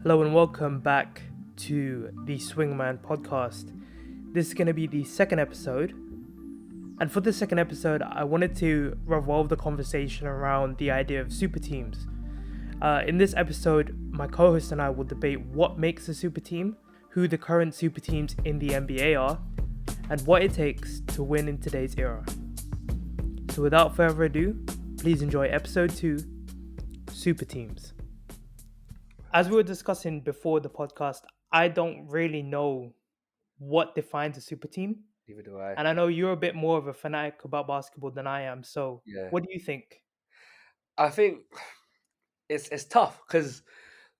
Hello and welcome back to the Swingman podcast. This is going to be the second episode. And for the second episode, I wanted to revolve the conversation around the idea of super teams. In this episode, my co host and I will debate what makes a super team, who the current super teams in the NBA are, and what it takes to win in today's era. So without further ado, please enjoy episode 2 Super Teams. As we were discussing before the podcast, I don't really know what defines a super team. Neither do I. And I know you're a bit more of a fanatic about basketball than I am. So, Yeah, what do you think? I think it's tough because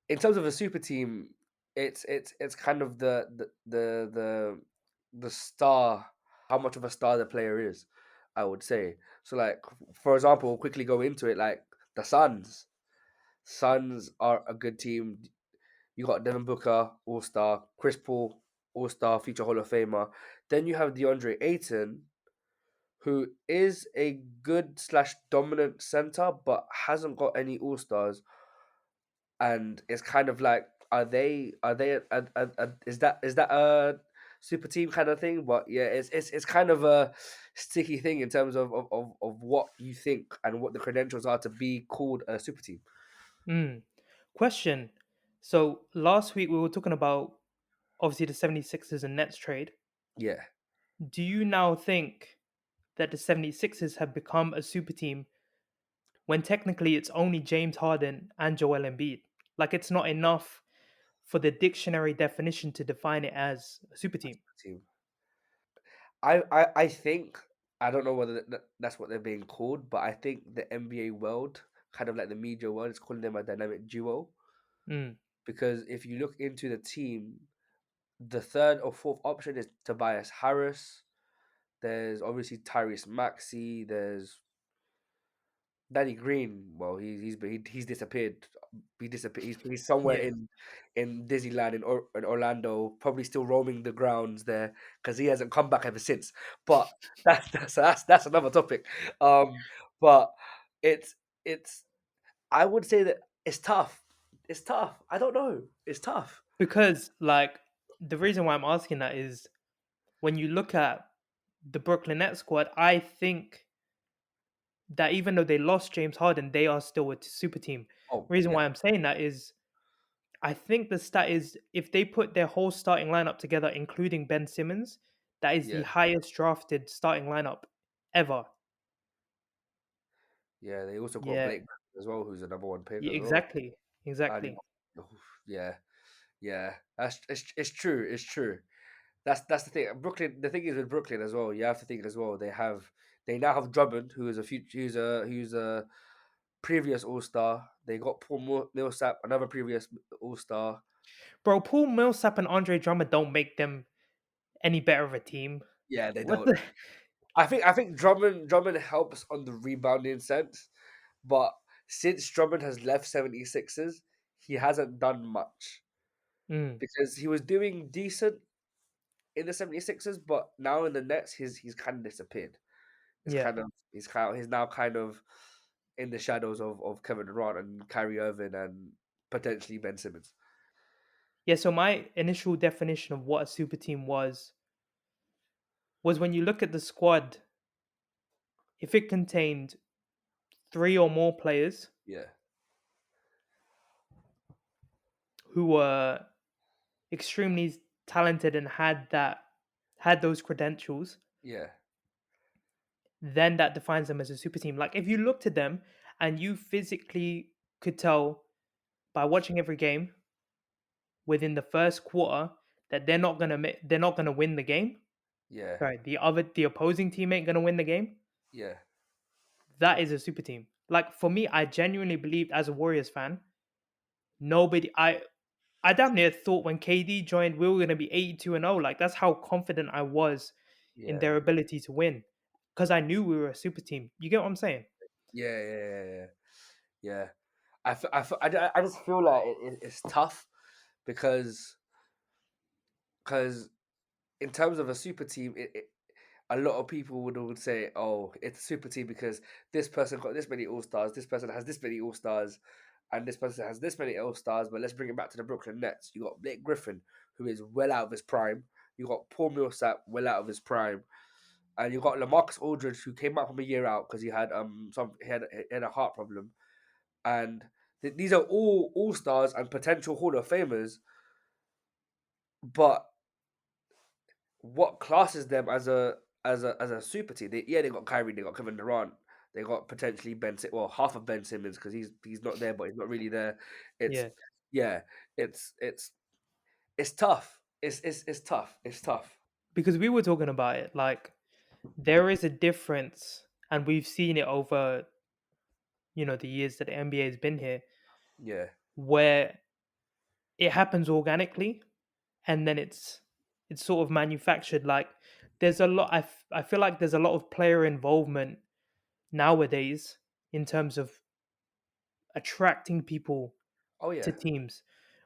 in terms of a super team, it's kind of the star, how much of a star the player is. I would say so. Like for example, quickly go into it. Like the Suns. Suns are a good team. You got Devin Booker, All Star, Chris Paul, All Star, future Hall of Famer. Then you have DeAndre Ayton, who is a good slash dominant center, but hasn't got any All Stars, and it's kind of like, is that a super team kind of thing? But yeah, it's kind of a sticky thing in terms of what you think and what the credentials are to be called a super team. Mm. Question. So, last week we were talking about obviously the 76ers and Nets trade. Yeah, Do you now think that the 76ers have become a super team when technically it's only James Harden and Joel Embiid? Like, it's not enough for the dictionary definition to define it as a super team. team. I think, I don't know whether that's what they're being called, but I think the NBA world, kind of like the media world, is calling them a dynamic duo. Mm. Because if you look into the team, the third or fourth option is Tobias Harris. There's obviously Tyrese Maxey. There's Danny Green. Well, he's disappeared. He disappeared. He's somewhere Yeah. in Disneyland in Orlando, probably still roaming the grounds there because he hasn't come back ever since. But that's another topic. Um, but it's it's I would say that it's tough. It's tough. I don't know. It's tough. Because, like, the reason why I'm asking that is when you look at the Brooklyn Nets squad, I think that even though they lost James Harden, they are still a super team. Oh Reason yeah, why I'm saying that is I think the stat is if they put their whole starting lineup together, including Ben Simmons, that is the yeah. highest drafted starting lineup ever. Yeah, they also got Yeah, Blake Griffin as well, who's a number one pick yeah, as well. exactly, And exactly. yeah, yeah, it's true. It's true. That's the thing. Brooklyn. The thing is with Brooklyn as well. You have to think as well. They now have Drummond, who is a future, who's a previous All Star. They got Paul Millsap, another previous All Star. Bro, Paul Millsap and Andre Drummond don't make them any better of a team. Yeah, they What don't. the? I think Drummond helps on the rebounding sense, but since Drummond has left 76ers, he hasn't done much Mm, because he was doing decent in the 76ers, but now in the Nets, he's kind of disappeared. yeah. He's now kind of in the shadows of Kevin Durant and Kyrie Irving and potentially Ben Simmons. Yeah, so my initial definition of what a super team was when you look at the squad, if it contained three or more players Yeah, who were extremely talented and had those credentials, yeah, then that defines them as a super team. Like if you looked at them and you physically could tell by watching every game within the first quarter that they're not gonna win the game. yeah, Sorry, the opposing team ain't gonna win the game. yeah, That is a super team. Like for me, I genuinely believed as a Warriors fan, nobody I damn near thought when KD joined we were gonna be 82-0. Like that's how confident I was in yeah, their ability to win. Because I knew we were a super team. You get what I'm saying? yeah, yeah, yeah, yeah. Yeah. I just feel like it's tough because because in terms of a super team, a lot of people would say, "Oh, it's a super team because this person got this many All Stars, this person has this many All Stars," and this person has this many All Stars, but let's bring it back to the Brooklyn Nets. You got Blake Griffin, who is well out of his prime. You got Paul Millsap, well out of his prime, and you got LaMarcus Aldridge, who came out from a year out because he had he had a heart problem, and these are all stars and potential Hall of Famers. But what classes them as a super team? They got Kyrie, they got Kevin Durant, they got potentially well, half of Ben Simmons because he's not there, but he's not really there. It's Yeah, yeah, it's tough. It's tough. It's tough. because we were talking about it. Like there is a difference, and we've seen it over the years that the NBA has been here, Yeah, where it happens organically, and then it's sort of manufactured. Like there's a lot. I feel like there's a lot of player involvement nowadays in terms of attracting people oh to yeah, teams.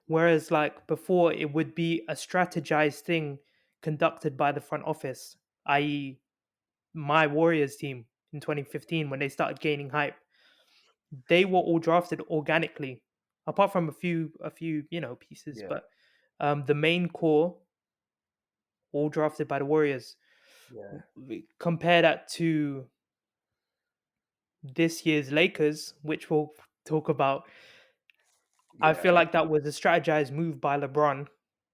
Whereas like before it would be a strategized thing conducted by the front office, i.e. my Warriors team in 2015 when they started gaining hype. They were all drafted organically, apart from a few pieces, yeah, but the main core all drafted by the Warriors. yeah, Compare that to this year's Lakers, which we'll talk about. I feel yeah. like that was a strategized move by LeBron to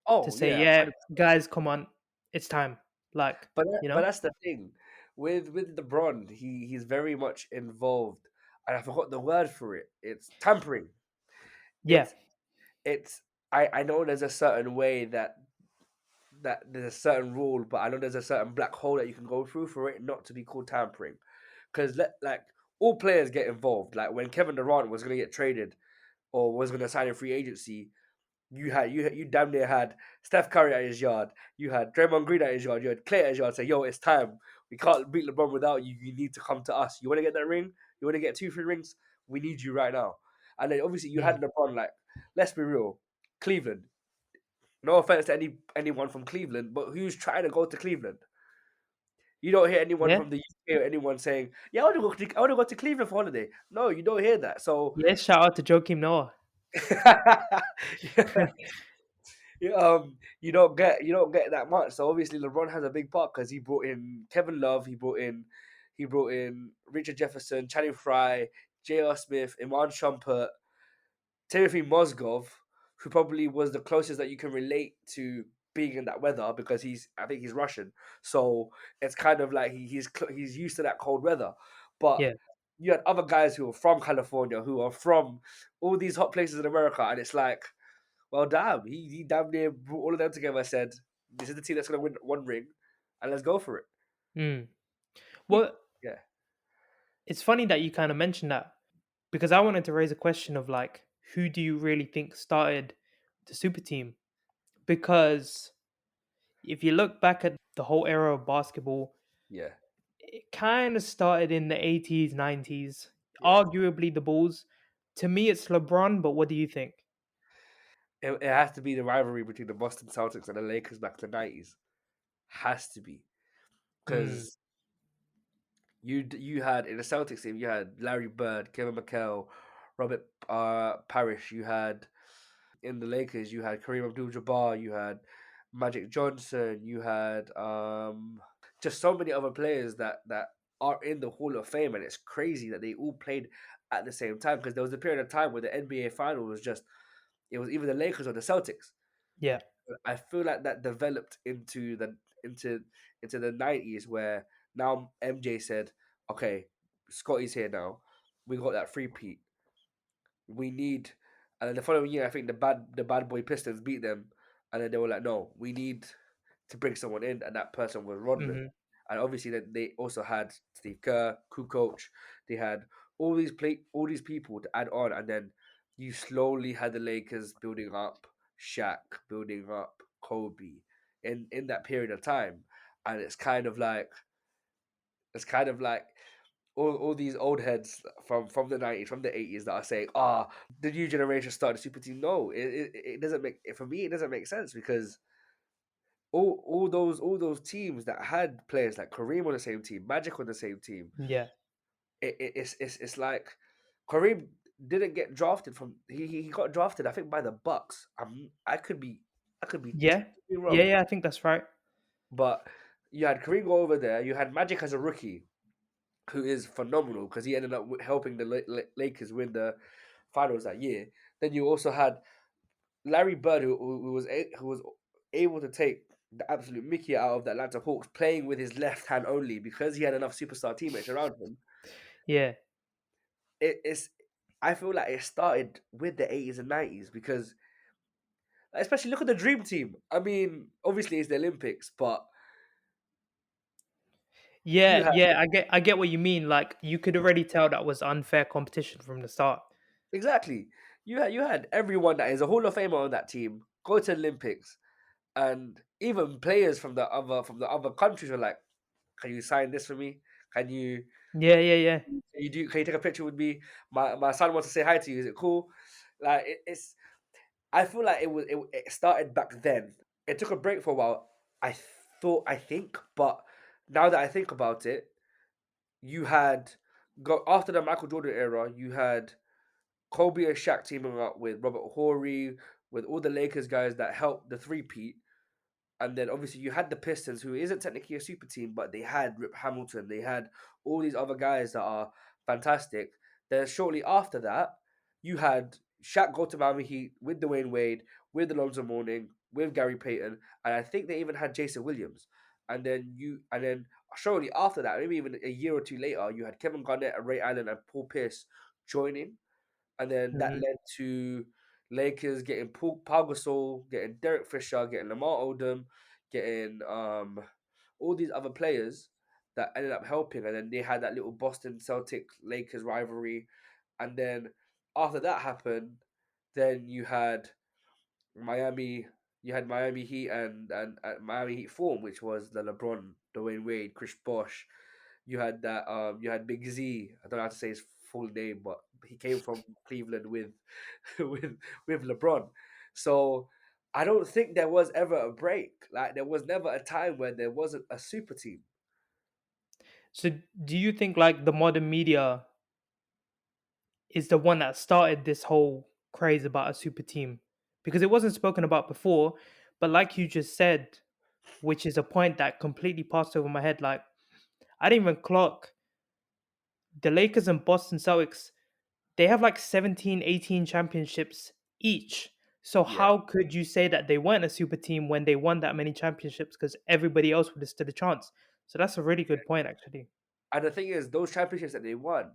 Oh say, yeah, "Yeah, guys, come on, it's time." Like, but that's the thing with LeBron. He's very much involved, and I forgot the word for it. It's tampering. yeah, It's it's I know there's a certain way that there's a certain rule, but I know there's a certain black hole that you can go through for it not to be called tampering. Because like all players get involved. Like when Kevin Durant was going to get traded or was going to sign in free agency, you damn near had Steph Curry at his yard. You had Draymond Green at his yard. You had Clay at his yard. Say, yo, it's time. We can't beat LeBron without you. You need to come to us. You want to get that ring? You want to get 2, 3 rings? We need you right now. And then obviously you mm, had LeBron. Like, let's be real, Cleveland. No offense to anyone from Cleveland, but who's trying to go to Cleveland? You don't hear anyone yeah, from the UK or anyone saying, "Yeah, I want to go to Cleveland for holiday." No, you don't hear that. So, yeah. Shout out to Joakim Noah. yeah, you don't get that much. So obviously LeBron has a big part because he brought in Kevin Love, he brought in Richard Jefferson, Channing Frye, J.R. Smith, Iman Shumpert, Timothy Mozgov, who probably was the closest that you can relate to being in that weather because I think he's Russian, so it's kind of like he's used to that cold weather. But Yeah. you had other guys who are from California, who are from all these hot places in America, and it's like, well, damn, he damn near brought all of them together. Said, "This is the team that's going to win one ring, and let's go for it." Mm. He, Well, yeah, it's funny that you kind of mentioned that because I wanted to raise a question of like, who do you really think started the super team? Because if you look back at the whole era of basketball, yeah, it kind of started in the 80s, 90s, yeah. arguably the Bulls. To me, it's LeBron, but what do you think? It has to be the rivalry between the Boston Celtics and the Lakers back to the 90s. Has to be Mm, because you had in the Celtics team you had Larry Bird, Kevin McHale, Robert Parrish. You had in the Lakers you had Kareem Abdul-Jabbar. You had Magic Johnson. You had just so many other players that are in the Hall of Fame, and it's crazy that they all played at the same time because there was a period of time where the NBA final was just it was either the Lakers or the Celtics. yeah. I feel like that developed into into the 90s where now MJ said, "Okay, Scotty's here now. We got that free Pete. We need." And then the following year, I think the bad boy Pistons beat them, and then they were like, "No, we need to bring someone in," and that person was Rodman. Hmm. And obviously, that they also had Steve Kerr, Coach. They had all these people to add on, and then you slowly had the Lakers building up Shaq, building up Kobe in that period of time, and it's kind of like all these old heads from the 90s, from the 80s that are saying, the new generation started the super team. No, it doesn't make for me. It doesn't make sense because all those teams that had players like Kareem on the same team, Magic on the same team. Yeah. It's like Kareem. didn't get drafted from he got drafted I think by the Bucks. I could be Yeah, totally yeah, wrong, yeah. I think that's right. but you had Kareem go over there. You had Magic as a rookie, who is phenomenal because he ended up helping the Lakers win the finals that year. Then you also had Larry Bird, who was able to take the absolute Mickey out of the Atlanta Hawks, playing with his left hand only because he had enough superstar teammates around him. Yeah, It's I feel like it started with the 80s and 90s because especially look at the Dream Team. I mean, obviously it's the Olympics, but you yeah, had yeah. I get what you mean. Like you could already tell that was unfair competition from the start. exactly you had everyone that is a Hall of Famer on that team go to Olympics, and even players from the other countries were like, "Can you sign this for me? Can you Yeah, yeah, yeah. can you take a picture with me? My son wants to say hi to you. Is it cool?" Like it's I feel like it started back then. It took a break for a while. I think, but now that I think about it, you had go after the Michael Jordan era. You had Kobe and Shaq teaming up with Robert Horry, with all the Lakers guys that helped the three-peat. And then obviously you had the Pistons, who isn't technically a super team, but they had Rip Hamilton. They had all these other guys that are fantastic. Then shortly after that, you had Shaq go to Miami Heat with Dwayne Wade, with Alonzo Mourning, with Gary Payton, and I think they even had Jason Williams. And then shortly after that, maybe even a year or two later, you had Kevin Garnett and Ray Allen and Paul Pierce joining, and then that Hmm. led to Lakers getting Pau Gasol, getting Derek Fisher, getting Lamar Odom, getting all these other players that ended up helping, and then they had that little Boston Celtic Lakers rivalry, and then after that happened, then Miami, you had Miami Heat and Miami Heat form, which was the LeBron, Dwayne Wade, Chris Bosh. You had Big Z. I don't know how to say his full name, but he came from Cleveland with with with LeBron. So I don't think there was ever a break. Like there was never a time where there wasn't a super team. So, do you think like the modern media is the one that started this whole craze about a super team? Because it wasn't spoken about before, but like you just said, which is a point that completely passed over my head. Like I didn't even clock the Lakers and Boston Celtics. They have like 17, 18 championships each. So Yeah, how could you say that they weren't a super team when they won that many championships? Because everybody else would have stood a chance. So that's a really good point, actually. and the thing is, those championships that they won,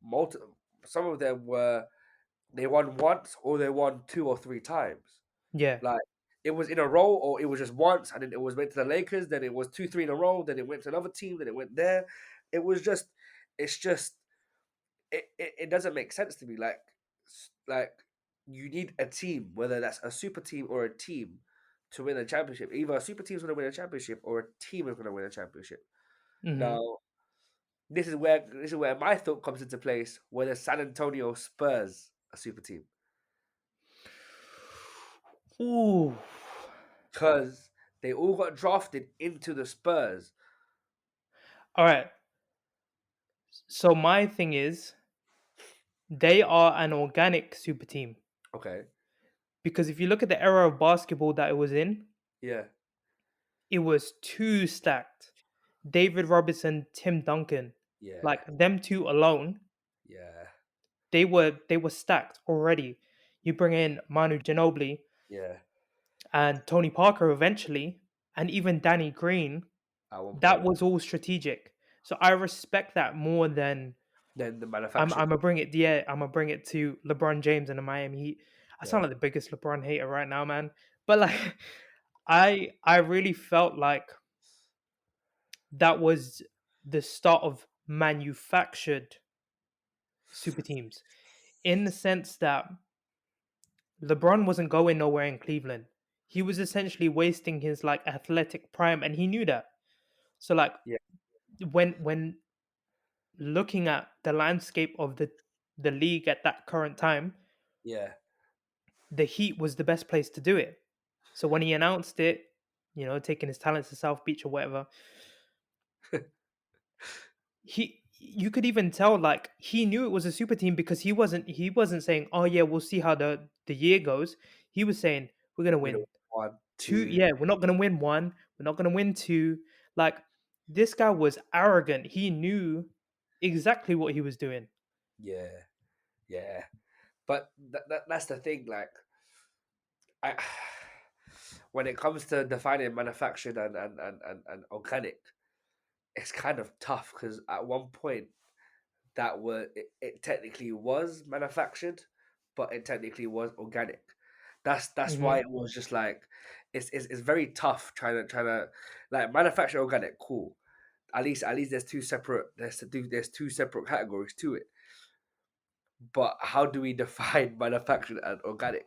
multi- some of them were they won once or they won two or three times. Yeah. Like it was in a row, or it was just once, and then it was went to the Lakers. Then it was two, three in a row. Then it went to another team. Then it went there. It was just, it's just, it doesn't make sense to me. Like you need a team, whether that's a super team or a team, to win a championship. Either a super team's going to win a championship or a team is going to win a championship. Hmm. Now, this is where my thought comes into place. Whether San Antonio Spurs a super team, Ooh. because they all got drafted into the Spurs. All right. So my thing is, they are an organic super team Okay, because if you look at the era of basketball that it was in, yeah, it was too stacked. David Robinson, Tim Duncan, yeah, like them two alone, yeah, they were stacked already. You bring in Manu Ginobili yeah. and Tony Parker eventually, and even Danny Green. At one That point, was all strategic. So I respect that more than then the I'm. manufactured. I'm gonna bring it. Yeah, I'm gonna bring it to LeBron James and the Miami Heat. I Yeah, sound like the biggest LeBron hater right now, man. But like, I really felt like that was the start of manufactured super teams in the sense that LeBron wasn't going nowhere in Cleveland. He was essentially wasting his like athletic prime and he knew that. So like yeah, when looking at the landscape of the league at that current time, yeah. the Heat was the best place to do it. So when he announced it, taking his talents to South Beach or whatever, you could even tell like he knew it was a super team because he wasn't saying, "Oh yeah, we'll see how the year goes." He was saying, "We're gonna We know win one, two. two. Yeah, we're not gonna win one. We're not gonna win two." Like this guy was arrogant. He knew exactly what he was doing. Yeah, yeah. But that's the thing. Like, I, when it comes to defining manufactured and organic, it's kind of tough because at one point it technically was manufactured, but it technically was organic. That's why Hmm. it was just like it's very tough trying to like manufacture organic. Cool. At least there's two separate categories to it. But how do we define manufactured and organic?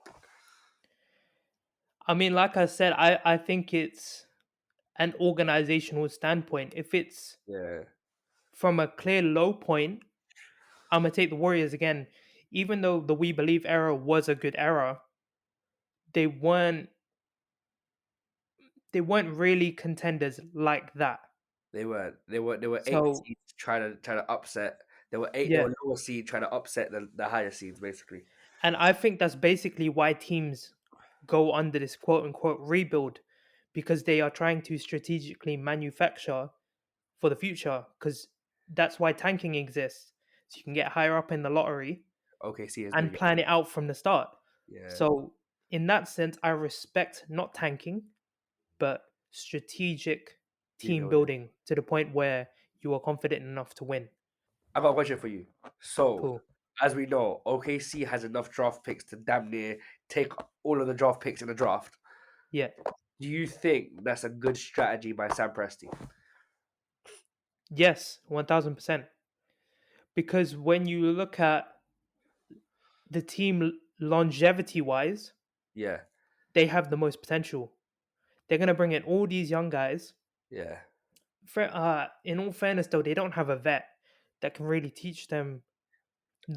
I mean, like I said, I think it's an organizational standpoint. If it's Yeah, from a clear low point, I'm gonna take the Warriors again. Even though the We Believe era was a good era, they weren't they weren't really contenders like that. they were eight So seeds trying to upset. They yeah, were lower seed trying to upset the higher seeds basically. and I think that's basically why teams go under this quote unquote rebuild because they are trying to strategically manufacture for the future because that's why tanking exists. So you can get higher up in the lottery OKC has been and plan it out from the start. yeah So in that sense, I respect not tanking, but strategic team rebuilding. building to the point where you are confident enough to win. I've got a question for you. So, Cool. as we know, OKC has enough draft picks to damn near take all of the draft picks in the draft. Yeah. Do you think that's a good strategy by Sam Presti? Yes, 1000%. Because when you look at the team longevity wise, Yeah, they have the most potential. They're going to bring in all these young guys. yeah. In all fairness, though, they don't have a vet that can really teach them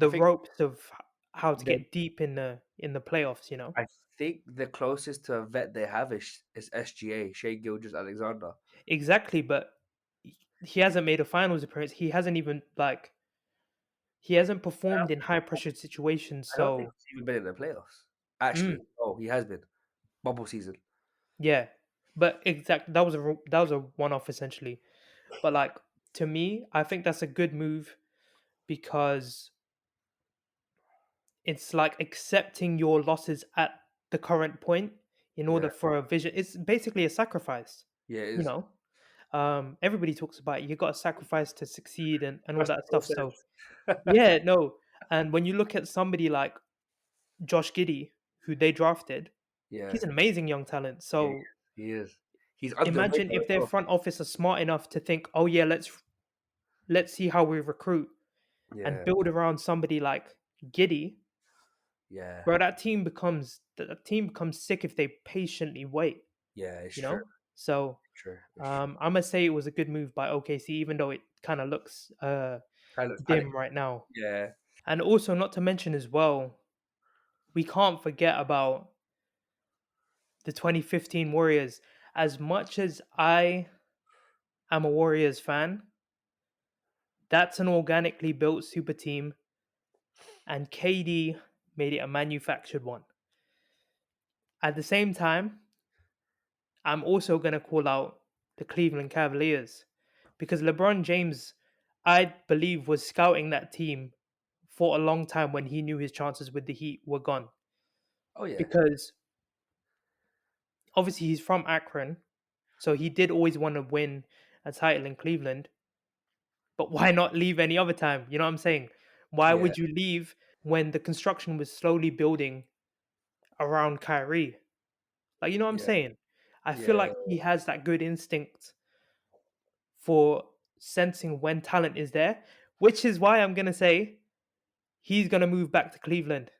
I the think ropes of how to the get deep in the playoffs. I think the closest to a vet they have is SGA, Shea Gilgis Alexander. Exactly, but he hasn't made a finals appearance. He hasn't performed in high pressure situations. I don't think So he's even been in the playoffs. Actually, mm, oh, he has been bubble season. yeah, but exact that was a one off essentially. But like to me, I think that's a good move because it's like accepting your losses at the current point in Yeah, order for a vision. It's basically a sacrifice, yeah, it you is. know. Everybody talks about you got to sacrifice to succeed and all That's that the stuff. So process. yeah, no. And when you look at somebody like Josh Giddey, who they drafted, Yeah, he's an amazing young talent. yeah, So he is. He's underrated imagine as if their well. front office are smart enough to think, oh yeah, let's see how we recruit and Yeah, build around somebody like Giddy, yeah, bro. That team becomes sick if they patiently wait. yeah. It's You true. know. So True. It's true. I'm gonna say it was a good move by OKC, even though it kind of looks Kind of panic. dim right now. Yeah. And also, not to mention as well, we can't forget about the 2015 Warriors. As much as I am a Warriors fan, that's an organically built super team, and KD made it a manufactured one. At the same time, I'm also going to call out the Cleveland Cavaliers because LeBron James, I believe, was scouting that team for a long time when he knew his chances with the Heat were gone. Oh yeah. Because obviously he's from Akron, so he did always want to win a title in Cleveland. But why not leave any other time? You know what I'm saying? Why Yeah. would you leave when the construction was slowly building around Kyrie? Like, you know what I'm Yeah. saying? I feel Yeah. like he has that good instinct for sensing when talent is there, which is why I'm gonna say he's gonna move back to Cleveland.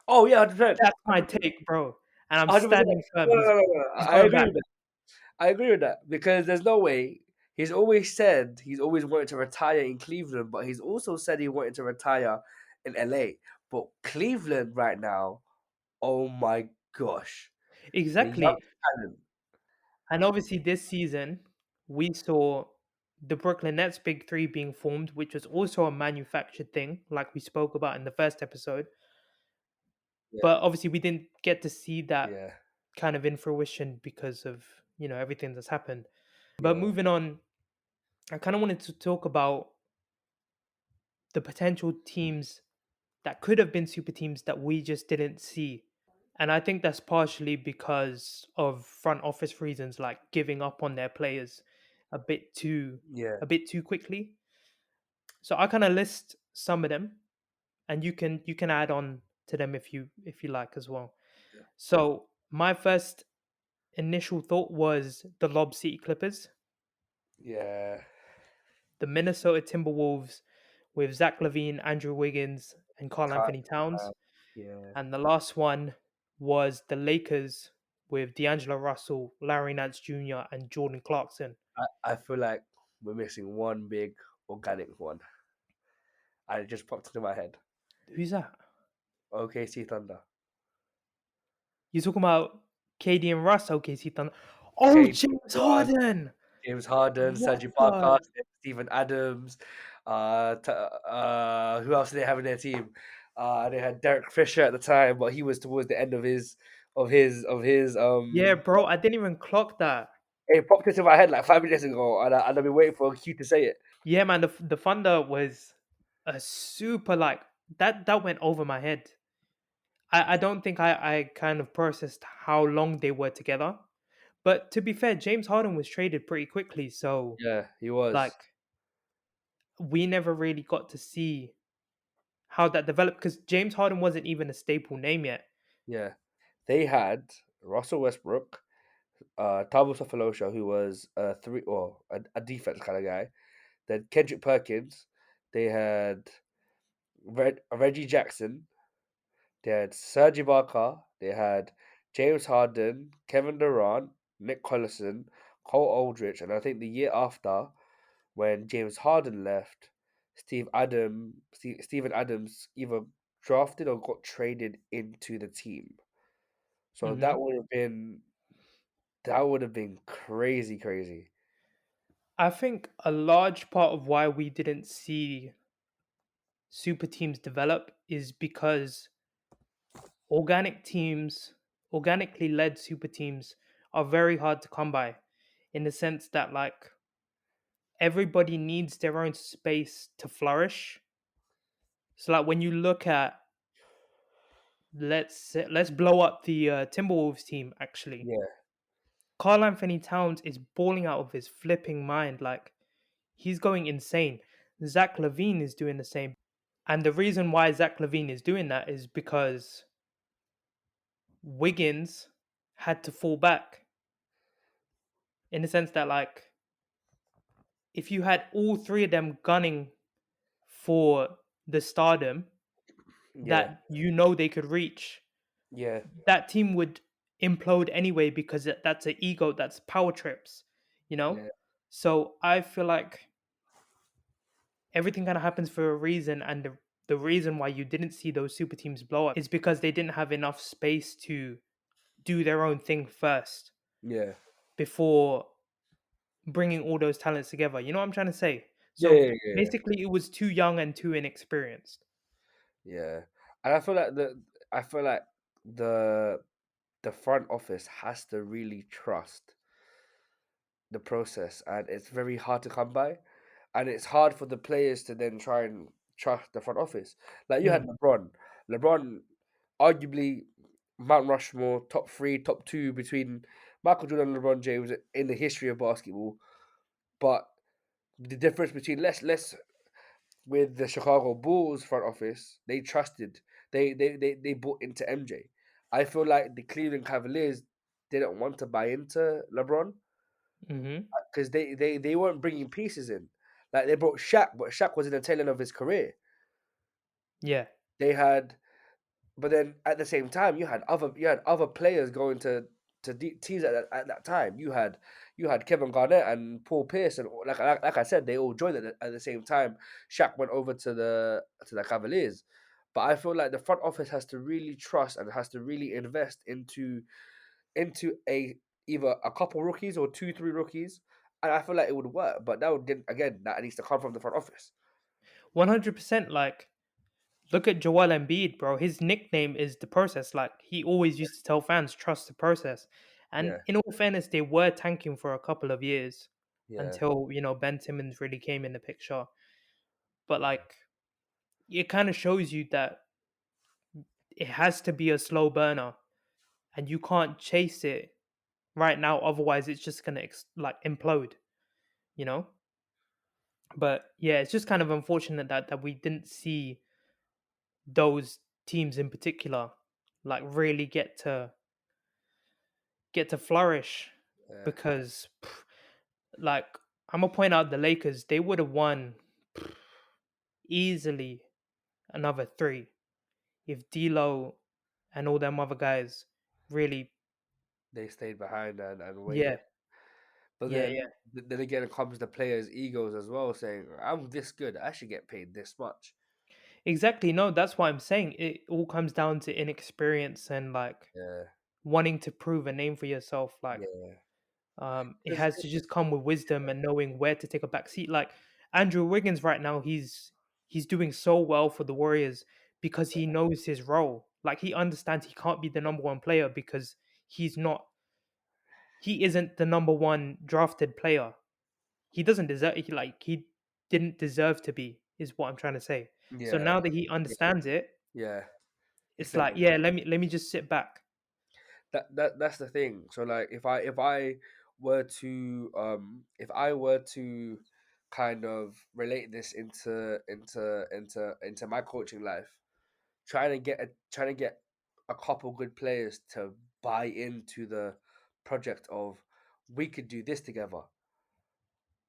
Oh yeah. 100%. That's my 100%. take, bro. And I'm 100%. standing firm. No, no, no, no. He's I going agree back. with that. I agree with that because there's no way. He's always said he's always wanted to retire in Cleveland, but he's also said he wanted to retire in LA. But Cleveland right now, oh my gosh, the young Exactly. talent. And obviously this season we saw the Brooklyn Nets big three being formed, which was also a manufactured thing, like we spoke about in the first episode. Yeah, But obviously, we didn't get to see that yeah, kind of in fruition because of everything that's happened. But yeah, moving on, I kind of wanted to talk about the potential teams that could have been super teams that we just didn't see. And I think that's partially because of front office reasons, like giving up on their players a bit too yeah, a bit too quickly. So I kind of list some of them, and you can add on to them if you like as well. So my first initial thought was the Lob City Clippers, yeah. the Minnesota Timberwolves with Zach Levine, Andrew Wiggins, and Carl Can't, Anthony Towns. yeah. And the last one was the Lakers with D'Angelo Russell, Larry Nance Jr., and Jordan Clarkson. I feel like we're missing one big organic one. And it just popped into my head. Who's that? OKC Thunder. You're talking about KD and Russ, OKC Thunder. Oh, KD, James Russ, Harden. James Harden, What Serge Ibaka, the? Steven Adams. Who else did they have in their team? They had Derek Fisher at the time, but he was towards the end of his. Yeah, bro, I didn't even clock that. It popped into my head like 5 minutes ago, and I've been waiting for a cue to say it. Yeah, man, the Thunder was a super like that went over my head. I don't think I kind of processed how long they were together. But to be fair, James Harden was traded pretty quickly, so Yeah, he was. like we never really got to see how that developed because James Harden wasn't even a staple name yet. Yeah, they had Russell Westbrook, Tabo Sofalosha, who was a three or a defense kind of guy. Then Kendrick Perkins. They had Reggie Jackson. They had Serge Ibaka. They had James Harden, Kevin Durant, Nick Collison, Cole Aldrich, and I think the year after, when James Harden left, Steven Adams either drafted or got traded into the team. So Hmm. that would have been crazy, crazy. I think a large part of why we didn't see super teams develop is because organic teams, organically led super teams, are very hard to come by in the sense that like everybody needs their own space to flourish. So like when you look at let's blow up the Timberwolves team actually. Yeah, Carl Anthony Towns is balling out of his flipping mind. Like he's going insane. Zach Levine is doing the same. And the reason why Zach Levine is doing that is because Wiggins had to fall back in the sense that like if you had all three of them gunning for the stardom yeah, that they could reach, yeah, that team would implode anyway because that's an ego, that's power trips, you know? yeah, So I feel like everything kind of happens for a reason. And the reason why you didn't see those super teams blow up is because they didn't have enough space to do their own thing first yeah, before bringing all those talents together. You know what I'm trying to say? yeah, So yeah, yeah. basically, it was too young and too inexperienced. Yeah. And I feel like the the front office has to really trust the process, and it's very hard to come by, and it's hard for the players to then try and trust the front office. Like you had Mm, LeBron, arguably Mount Rushmore, top three, top two between Michael Jordan and LeBron James in the history of basketball. But the difference between less with the Chicago Bulls front office, they trusted, they bought into MJ. I feel like the Cleveland Cavaliers didn't want to buy into LeBron hmm. because they weren't bringing pieces in. Like they brought Shaq, but Shaq was in the tail end of his career. Yeah. They had, but then at the same time, you had other players going to teams at that time. You had Kevin Garnett and Paul Pierce, and like I said, they all joined at the same time. Shaq went over to the Cavaliers, but I feel like the front office has to really trust and has to really invest into a either a couple rookies or two, three rookies, and I feel like it would work. But that would again that needs to come from the front office. 100%. Like, look at Joel Embiid, bro. His nickname is the process. Like, he always used to tell fans, trust the process. And Yeah, in all fairness, they were tanking for a couple of years yeah, until, Ben Simmons really came in the picture. But, like, it kind of shows you that it has to be a slow burner and you can't chase it right now. Otherwise, it's just going to like implode, you know? But yeah, it's just kind of unfortunate that we didn't see those teams in particular like really get to flourish yeah. because like I'm gonna point out the Lakers, they would have won easily another three if D'Lo and all them other guys really. They stayed behind and Yeah, waited. But yeah, yeah, then again, it comes to players' egos as well, saying, "I'm this good. I should get paid this much." exactly. No, that's what I'm saying. It all comes down to inexperience and like Yeah, wanting to prove a name for yourself. Like, yeah. it It's, has to just come with wisdom and knowing where to take a back seat. Like Andrew Wiggins right now, he's doing so well for the Warriors because he knows his role. Like he understands he can't be the number one player because he's not. He isn't the number one drafted player. He doesn't deserve. He didn't deserve to be. Is what I'm trying to say. So yeah, now that he understands it, yeah. He it's said like, yeah, let me just sit back. that's the thing. So like, if I were to if I were to kind of relate this into my coaching life, trying to get a couple good players to buy into the project of we could do this together.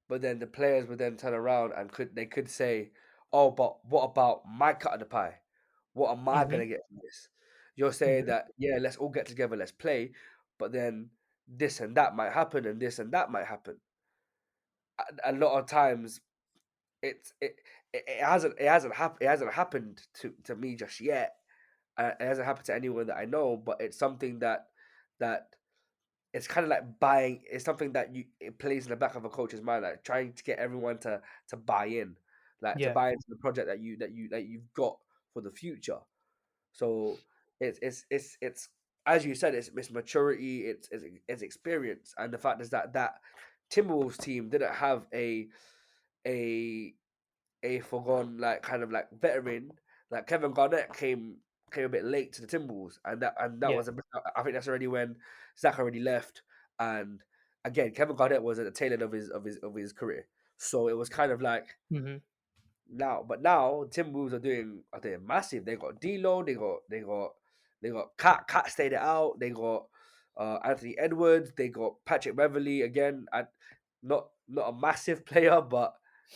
But then the players would then turn around and could say, "Oh, but what about my cut of the pie? What am I Hmm. gonna get from this?" You're saying Hmm. that yeah, let's all get together, let's play, but then this and that might happen, and this and that might happen. A lot of times, it's it hasn't happened to me just yet. It hasn't happened to anyone that I know, but it's something that it's kind of like buying. It's something that it plays in the back of a coach's mind, like trying to get everyone to buy in, like to Yeah. buy into the project that you've got for the future. So it's as you said, it's maturity, it's experience, and the fact is that Timberwolves team didn't have a a foregone like kind of like veteran. Like Kevin Garnett came a bit late to the Timberwolves, and that Yeah. was I think that's already when Zach already left, and again Kevin Garnett was at the tail end of his career, so it was kind of like Hmm. now Timberwolves are doing massive. They got D'Lo, they got Cat stayed it out. They got Anthony Edwards. They got Patrick Beverly again. And not a massive player, but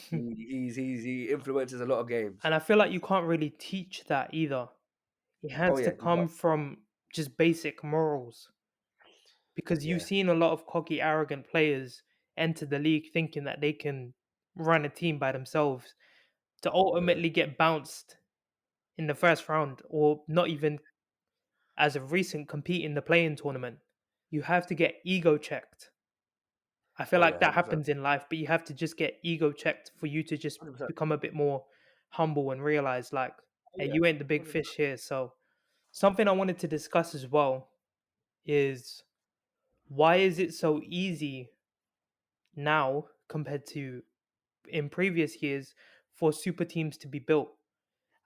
he influences a lot of games. And I feel like you can't really teach that either. It Oh has to yeah, come from just basic morals because you've yeah, seen a lot of cocky, arrogant players enter the league thinking that they can run a team by themselves to yeah. ultimately get bounced in the first round or not even as of recent compete in the play-in tournament. You have to get ego checked. I feel Oh yeah, like that 100%. happens in life, but you have to just get ego checked for you to just 100%. become a bit more humble and realize like, Oh hey, yeah, you ain't the big 100%. fish here. So something I wanted to discuss as well is why is it so easy now compared to in previous years for super teams to be built?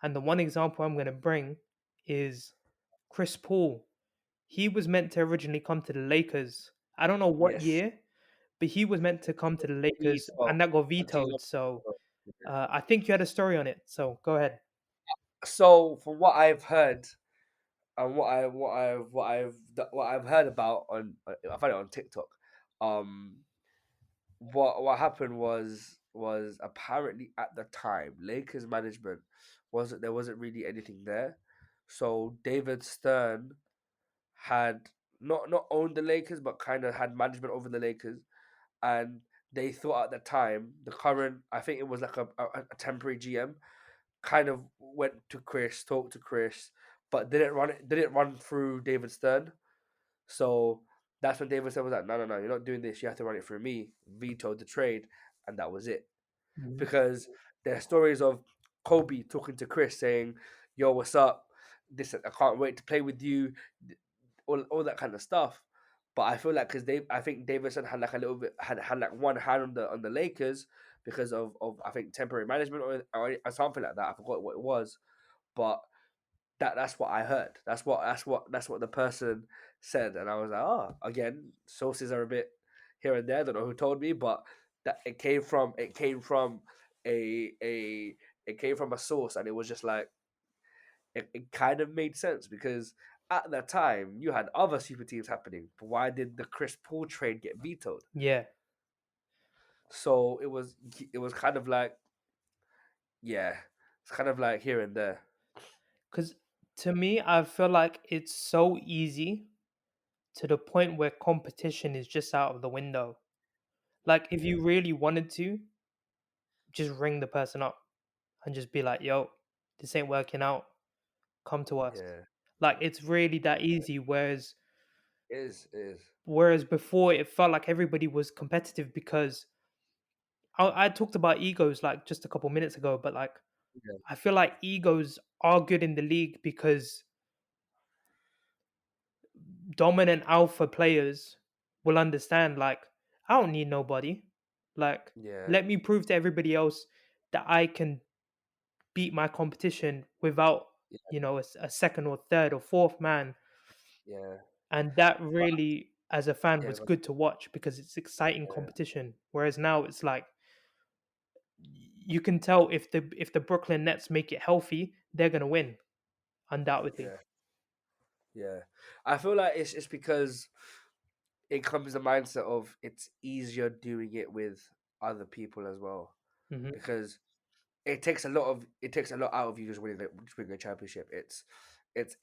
And the one example I'm going to bring is Chris Paul. He was meant to originally come to the Lakers. I don't know what Yes. year, but he was meant to come to the Lakers Dilo, and that got Dilo. vetoed. So I think you had a story on it. So go ahead. So from what I've heard and what I've heard about I found it on TikTok. Um, what happened was apparently at the time Lakers management wasn't really anything there, so David Stern had not owned the Lakers but kind of had management over the Lakers, and they thought at the time the current I think it was like a temporary GM kind of went to Chris, talked to Chris, but didn't run through David Stern. So That's when David said was like, no, no, no, you're not doing this. You have to run it through me. Vetoed the trade, and that was it. Mhm. Because there are stories of Kobe talking to Chris saying, "Yo, what's up? This I can't wait to play with you." All that kind of stuff. But I feel like I think Davidson had like a little bit had like one hand on the Lakers because of I think temporary management or something like that. I forgot what it was, but that's what I heard. That's what the person said, and I was like, oh, again, sources are a bit here and there. I don't know who told me, but that a it came from a source, and it was just like it kind of made sense because at that time you had other super teams happening. But why did the Chris Paul trade get vetoed? Yeah, So it was kind of like yeah, it's kind of like here and there. because to me, I feel like it's so easy to the point where competition is just out of the window. Like, if Yeah, you really wanted to, just ring the person up and just be like, "Yo, this ain't working out. Come to us." yeah, Like, it's really that easy. it is. Whereas before, it felt like everybody was competitive because I talked about egos like just a couple minutes ago, but like Yeah, I feel like egos are good in the league because dominant alpha players will understand like I don't need nobody. Like yeah, let me prove to everybody else that I can beat my competition without, yeah, you know, a second or third or fourth man. yeah. And that But really, as a fan, yeah, was good to watch because it's exciting yeah, competition. Whereas now it's like you can tell if the Brooklyn Nets make it healthy, they're gonna win undoubtedly. yeah, yeah. I feel like it's because it comes the mindset of it's easier doing it with other people as well Hmm. because it takes a lot out of you just winning a championship. It's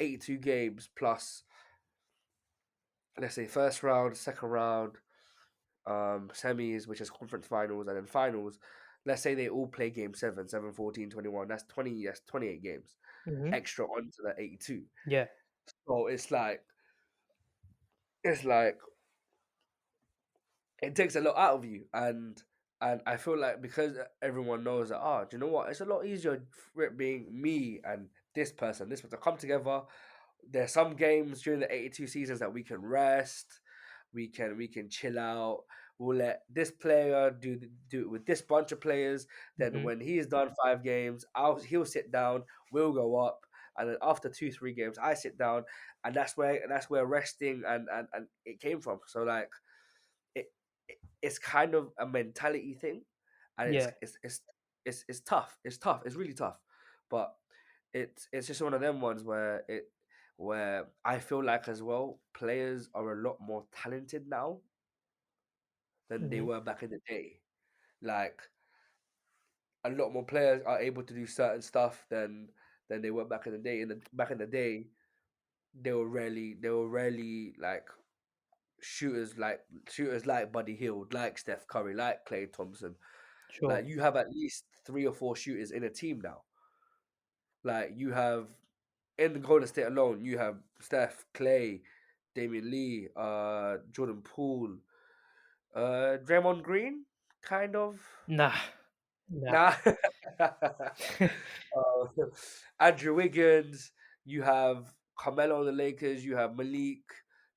82 games plus, let's say, first round, second round, semis, which is conference finals, and then finals. Let's say they all play game 7, 7, 14, 21. That's 20. That's 28 games Hmm. extra onto the 82. Yeah. So it's like it takes a lot out of you, and I feel like because everyone knows that, do you know what, it's a lot easier for it being me and this person come together. There's some games during the 82 seasons that we can rest, we can chill out. We'll let this player do it with this bunch of players. Then Hmm. when he's done 5 games, he'll sit down, we'll go up, and then after 2 3 games I sit down, and that's where resting and it came from. So like it, it's kind of a mentality thing, and it's Yeah. it's it's it's tough. It's tough. It's really tough, but it's just one of them ones where I feel like as well players are a lot more talented now than they Hmm. were back in the day. Like a lot more players are able to do certain stuff than they were back in the day. Back in the day, they were rarely like shooters like Buddy Hield, like Steph Curry, like Klay Thompson. Sure. Like you have at least 3 or 4 shooters in a team now. Like you have in the Golden State alone, you have Steph, Clay, Damian Lee, Jordan Poole, Draymond Green, kind of. Nah. Nah. Nah. Uh, Andrew Wiggins. You have Carmelo on the Lakers. You have Malik.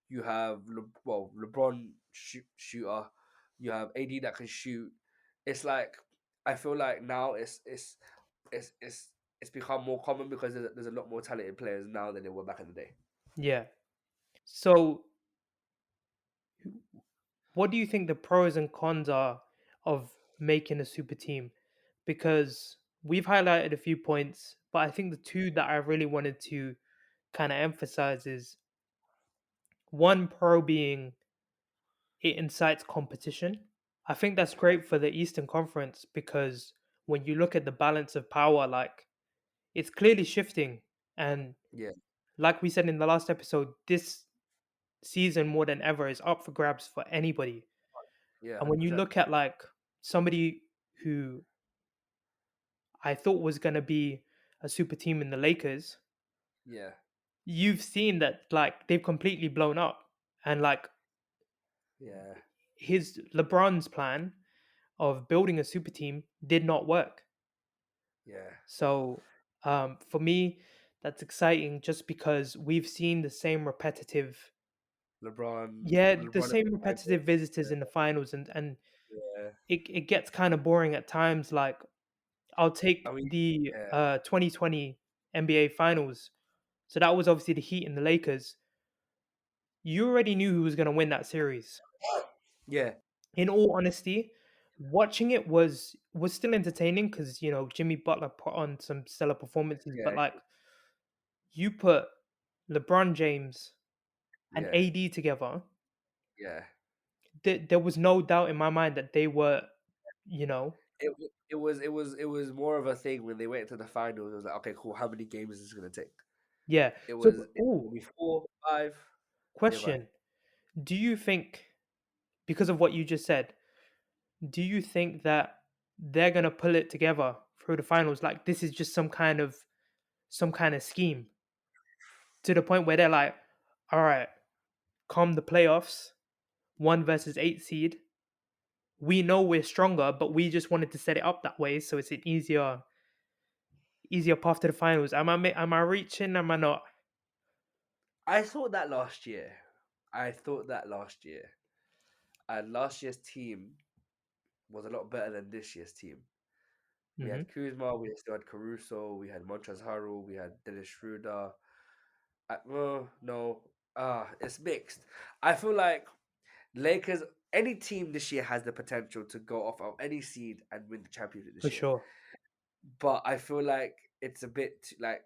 You have LeBron shooter. You have AD that can shoot. It's like I feel like now it's it's it's become more common because there's a lot more talented players now than there were back in the day. Yeah. So, what do you think the pros and cons are of making a super team? Because we've highlighted a few points, but I think the two that I really wanted to kind of emphasize is one pro being it incites competition. I think that's great for the Eastern Conference because when you look at the balance of power, like it's clearly shifting. And Yeah, like we said in the last episode, this season more than ever is up for grabs for anybody. yeah, And hundred when you percent. look at like somebody who I thought was going to be a super team in the Lakers, Yeah, you've seen that like they've completely blown up. And like Yeah. His LeBron's plan of building a super team did not work. Yeah. So for me, that's exciting just because we've seen the same repetitive, yeah, the LeBron same and repetitive visitors in the finals, and yeah. it gets kind of boring at times. Like I'll I take mean, the yeah. 2020 NBA Finals. So that was obviously the Heat and the Lakers. You already knew who was going to win that series. Yeah. In all honesty, watching it was still entertaining because Jimmy Butler put on some stellar performances, but Yeah. like you put LeBron James and Yeah. AD together, Yeah. there was no doubt in my mind that they were, you know, It was more of a thing when they went to the finals. It was like, okay, cool. How many games is this gonna take? yeah. It So, was it oh, gonna be 4, 5. Yeah, go ahead. question: do you think, because of what you just said, do you think that they're gonna pull it together through the finals? Like this is just some kind of scheme to the point where they're like, all right, come the playoffs, 1 versus 8 seed. We know we're stronger, but we just wanted to set it up that way so it's an easier path to the finals. Am I reaching? Am I not? I thought that last year. I thought that last year. And last year's team was a lot better than this year's team. We Hmm. had Kuzma, we still had Caruso, we had Montrezl Harrell, we had Dennis Schroeder. No, it's mixed. I feel like Lakers, any team this year has the potential to go off of any seed and win the championship For this year. sure. But I feel like it's a bit like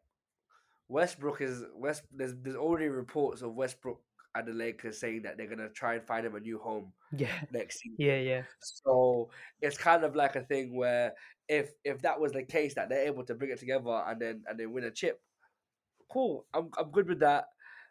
Westbrook is West. There's already reports of Westbrook and the Lakers saying that they're gonna try and find him a new home Yeah. next season. Yeah, yeah. So it's kind of like a thing where if that was the case that they're able to bring it together and then win a chip, cool. I'm good with that.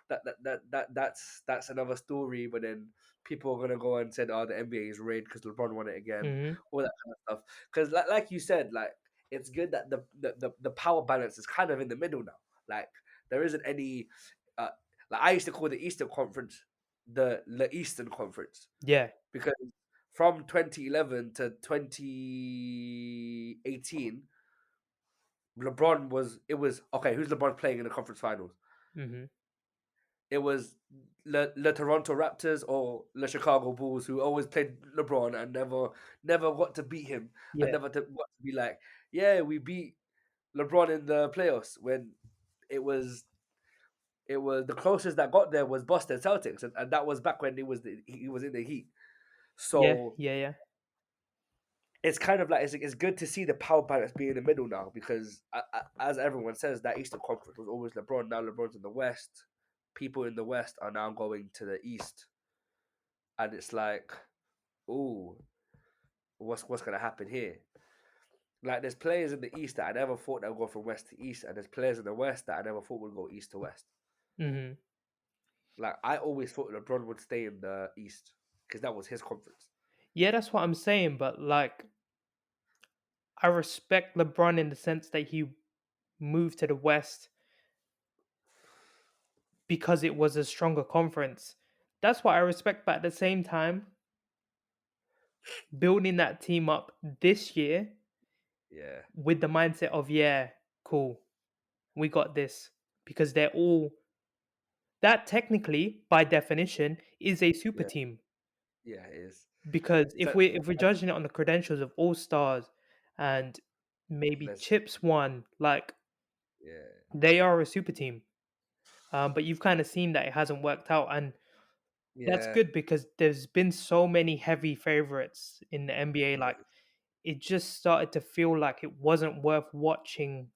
That's another story. But then people are gonna go and said, "Oh, the NBA is rigged because LeBron won it again," Hmm. all that kind of stuff. Because like you said, like it's good that the power balance is kind of in the middle now. Like there isn't any. Uh, like I used to call the Eastern Conference the Eastern Conference Yeah. because from 2011 to 2018, LeBron was it was okay. Who's LeBron playing in the conference finals? Hmm. It was the Toronto Raptors or the Chicago Bulls who always played LeBron and never got to beat him and Yeah. got to be like, yeah, we beat LeBron in the playoffs when it was it was the closest that got there was Boston Celtics and that was back when he was in the Heat. Yeah. So Yeah. Yeah. it's kind of like it's good to see the power balance be in the middle now because as everyone says, that Eastern Conference was always LeBron. Now LeBron's in the West. People in the West are now going to the East, and it's like, ooh, what's gonna happen here? Like there's players in the East that I never thought that would go from West to East, and there's players in the West that I never thought would go East to West. Hmm. Like I always thought LeBron would stay in the East because that was his conference. Yeah, that's what I'm saying. But like, I respect LeBron in the sense that he moved to the West because it was a stronger conference. That's what I respect. But at the same time, building that team up this year Yeah, with the mindset of, yeah, cool, we got this, because they're all, that technically by definition is a super yeah, team. yeah. It is. Because So if we're judging it on the credentials of all stars and maybe let's chips won, like, yeah, they are a super team. But you've kind of seen that it hasn't worked out, and that's yeah, good because there's been so many heavy favorites in the NBA. Like, it just started to feel like it wasn't worth watching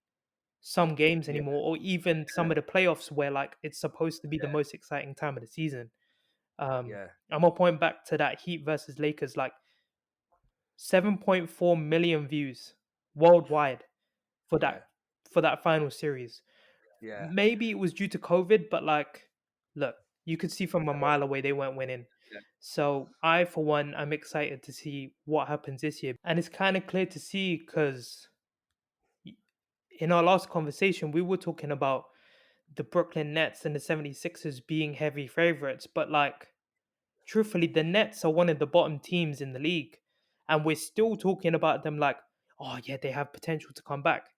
some games yeah, anymore, or even some of the playoffs where like it's supposed to be the most exciting time of the season. yeah, I'm gonna point back to that Heat versus Lakers, like 7.4 million views worldwide for yeah, that final series. yeah. Maybe it was due to COVID, but like, look, you could see from a Never, mile away they weren't winning. yeah, So I, for one, I'm excited to see what happens this year, and it's kind of clear to see because in our last conversation we were talking about the Brooklyn Nets and the 76ers being heavy favorites, but like truthfully, the Nets are one of the bottom teams in the league, and we're still talking about them like, oh yeah, they have potential to come back.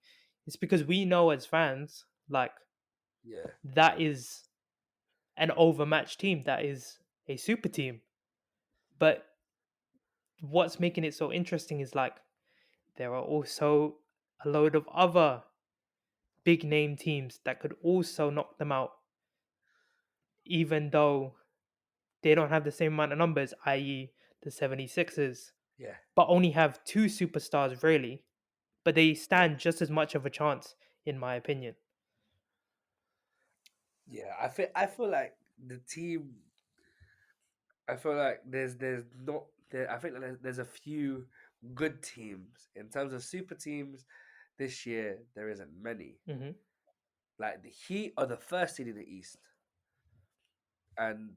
It's because we know as fans, like Yeah, that is an overmatched team, that is a super team. But what's making it so interesting is like there are also a load of other big name teams that could also knock them out, even though they don't have the same amount of numbers, i.e., the 76ers, yeah, but only have two superstars, really. But they yeah, stand just as much of a chance, in my opinion. yeah. I feel like the team. I feel like there's not there. I think that there's a few good teams in terms of super teams this year. There isn't many. Hmm. Like the Heat are the first seed in the East, and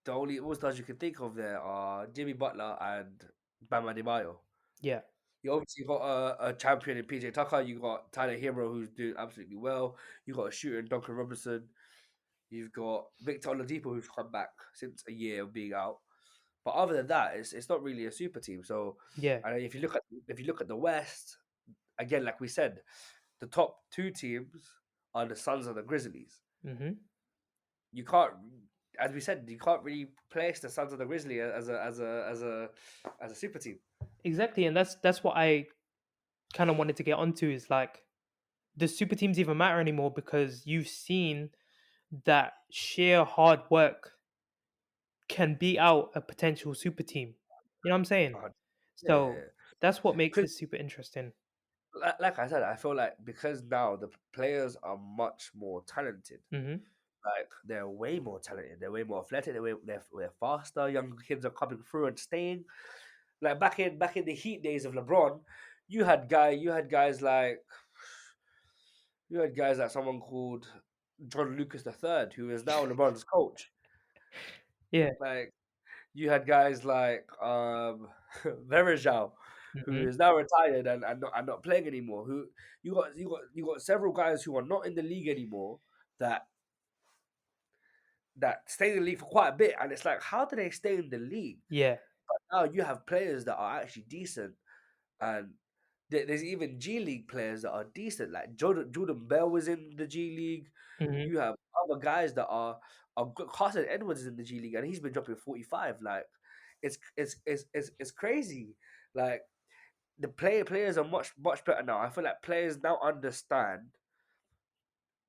the only All Stars you can think of there are Jimmy Butler and Bam Adebayo. Yeah. You obviously got a champion in PJ Tucker. You got Tyler Hero, who's doing absolutely well. You got a shooter in Duncan Robinson. You've got Victor Oladipo, who's come back since a year of being out. But other than that, it's not really a super team. So, Yeah. and if you look at the West again, like we said, the top two teams are the Suns and the Grizzlies. Hmm. You can't, as we said, you can't really place the Suns and the Grizzlies as a super team. Exactly. And that's what I kind of wanted to get onto is like, does super teams even matter anymore? Because you've seen that sheer hard work can beat out a potential super team. You know what I'm saying? Uh, Yeah, yeah, So yeah. that's what makes 'Cause it super interesting. like I said, I feel like because now the players are much more talented. Hmm. Like they're way more talented. They're way more athletic. They're faster. Young kids are coming through and staying. Like back in the Heat days of LeBron, you had guys like someone called John Lucas III, who is now LeBron's coach. Yeah. Like you had guys like Verejao, who Hmm. is now retired and not playing anymore. Who you got several guys who are not in the league anymore that that stayed in the league for quite a bit, and it's like, how do they stay in the league? Yeah. But now you have players that are actually decent, and there's even G League players that are decent. Like Jordan Bell was in the G League. Hmm. You have other guys that are good. Carson Edwards is in the G League, and he's been dropping 45. Like it's crazy. Like the players are much better now. I feel like players now understand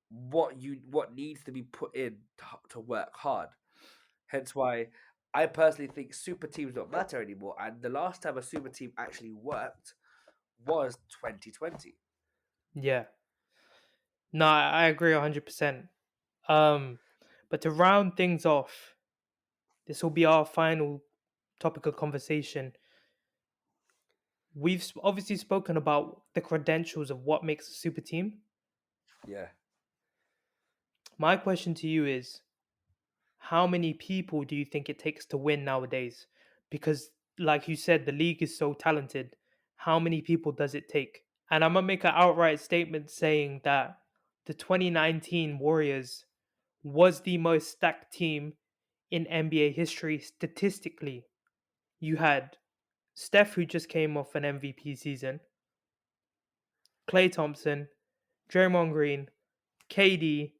what needs to be put in to work hard. Hence why I personally think super teams don't matter anymore. And the last time a super team actually worked was 2020. Yeah. No, I agree 100%. Um, but to round things off, this will be our final topic of conversation. We've obviously spoken about the credentials of what makes a super team. Yeah, My question to you is, how many people do you think it takes to win nowadays? Because, like you said, the league is so talented. How many people does it take? And I'm going to make an outright statement saying that the 2019 Warriors was the most stacked team in NBA history statistically. You had Steph, who just came off an MVP season, Clay Thompson, Draymond Green, KD,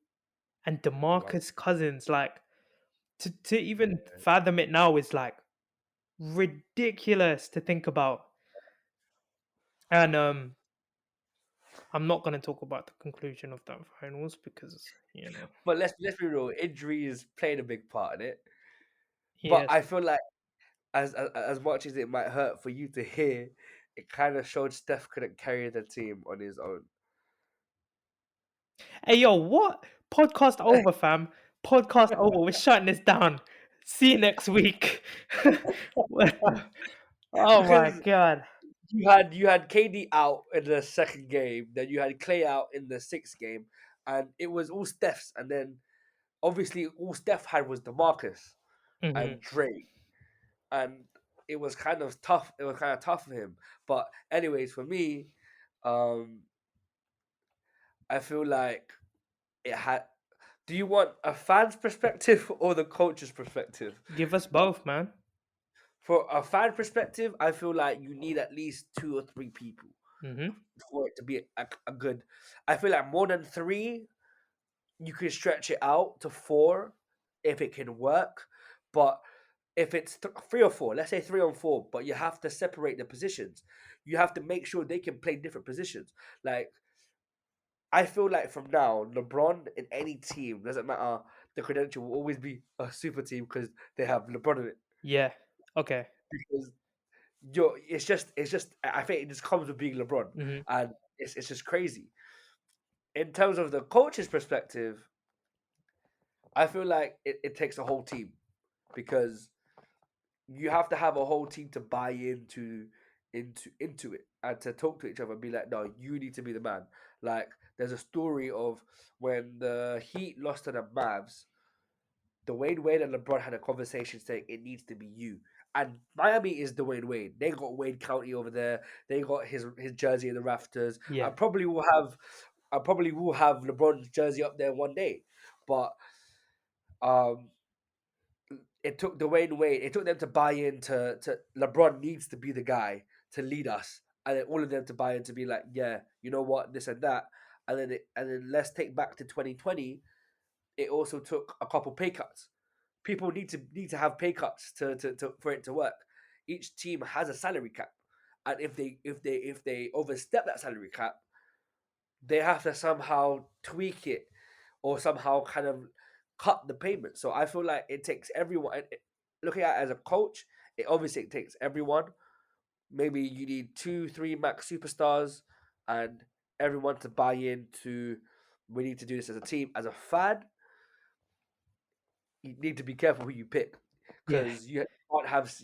and Demarcus. DeMarcus Cousins. Like, to even fathom it now is like ridiculous to think about. And I'm not going to talk about the conclusion of that finals because, But let's be real. Injuries played a big part in it. But yes. I feel like as much as it might hurt for you to hear, it kind of showed Steph couldn't carry the team on his own. Hey, yo, what? Podcast over, fam. Podcast over. We're shutting this down. See you next week. What the- Oh my Because god. you had KD out in the second game, then you had Clay out in the sixth game, and it was all Steph's. And then obviously all Steph had was DeMarcus Hmm. and Drake, and it was kind of tough. It was kind of tough for him. But anyways, for me, um, I feel like it had Do you want a fan's perspective or the coach's perspective? Give us both, man. For a fan perspective, I feel like you need at least 2 or 3 people Mm-hmm. for it to be a good. I feel like more than 3, you can stretch it out to 4 if it can work. But if it's 3 or 4, let's say 3 on 4, but you have to separate the positions. You have to make sure they can play different positions. Like, I feel like from now, LeBron in any team, doesn't matter, the credential will always be a super team because they have LeBron in it. Yeah. Okay. Because it's just I think it just comes with being LeBron, Mm-hmm. and it's just crazy. In terms of the coach's perspective, I feel like it takes a whole team because you have to have a whole team to buy into it and to talk to each other and be like, no, you need to be the man. Like there's a story of when the Heat lost to the Mavs, Dwayne Wade and LeBron had a conversation saying it needs to be you. And Miami is Dwayne Wade. They got Wade County over there. They got his jersey in the rafters. Yeah. I probably will have LeBron's jersey up there one day. But um it took Dwayne Wade, it took them to buy into to LeBron needs to be the guy to lead us. And then all of them to buy in to be like, yeah, you know what, this and that. And then let's take back to 2020. It also took a couple pay cuts. People need to have pay cuts to for it to work. Each team has a salary cap. And if they overstep that salary cap, they have to somehow tweak it or somehow kind of cut the payment. So I feel like it takes everyone. Looking at it as a coach, it obviously takes everyone. Maybe you need 2, 3 max superstars, and everyone to buy into. We need to do this as a team. As a fan, you need to be careful who you pick Yeah. because you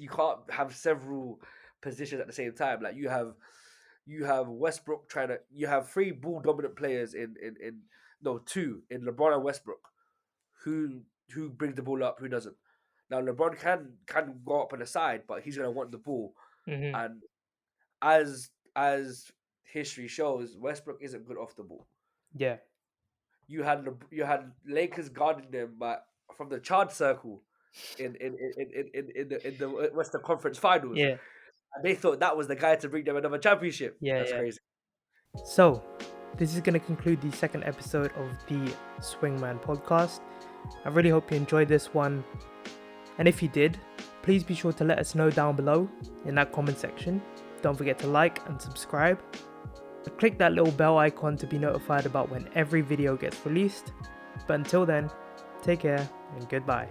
can't have several positions at the same time. Like you have Westbrook trying to you have 3 ball dominant players in no 2 in LeBron and Westbrook who who brings the ball up, who doesn't. Now LeBron can go up on the side, but he's gonna want the ball. Mm-hmm. And as history shows, Westbrook isn't good off the ball. Yeah. You had Lakers guarding them, but from the charge circle in the Western Conference Finals, Yeah. and they thought that was the guy to bring them another championship. Yeah. That's Yeah. crazy. So, this is going to conclude the second episode of the Swingman podcast. I really hope you enjoyed this one. And if you did, please be sure to let us know down below in that comment section. Don't forget to like and subscribe. Click that little bell icon to be notified about when every video gets released. But until then, take care and goodbye.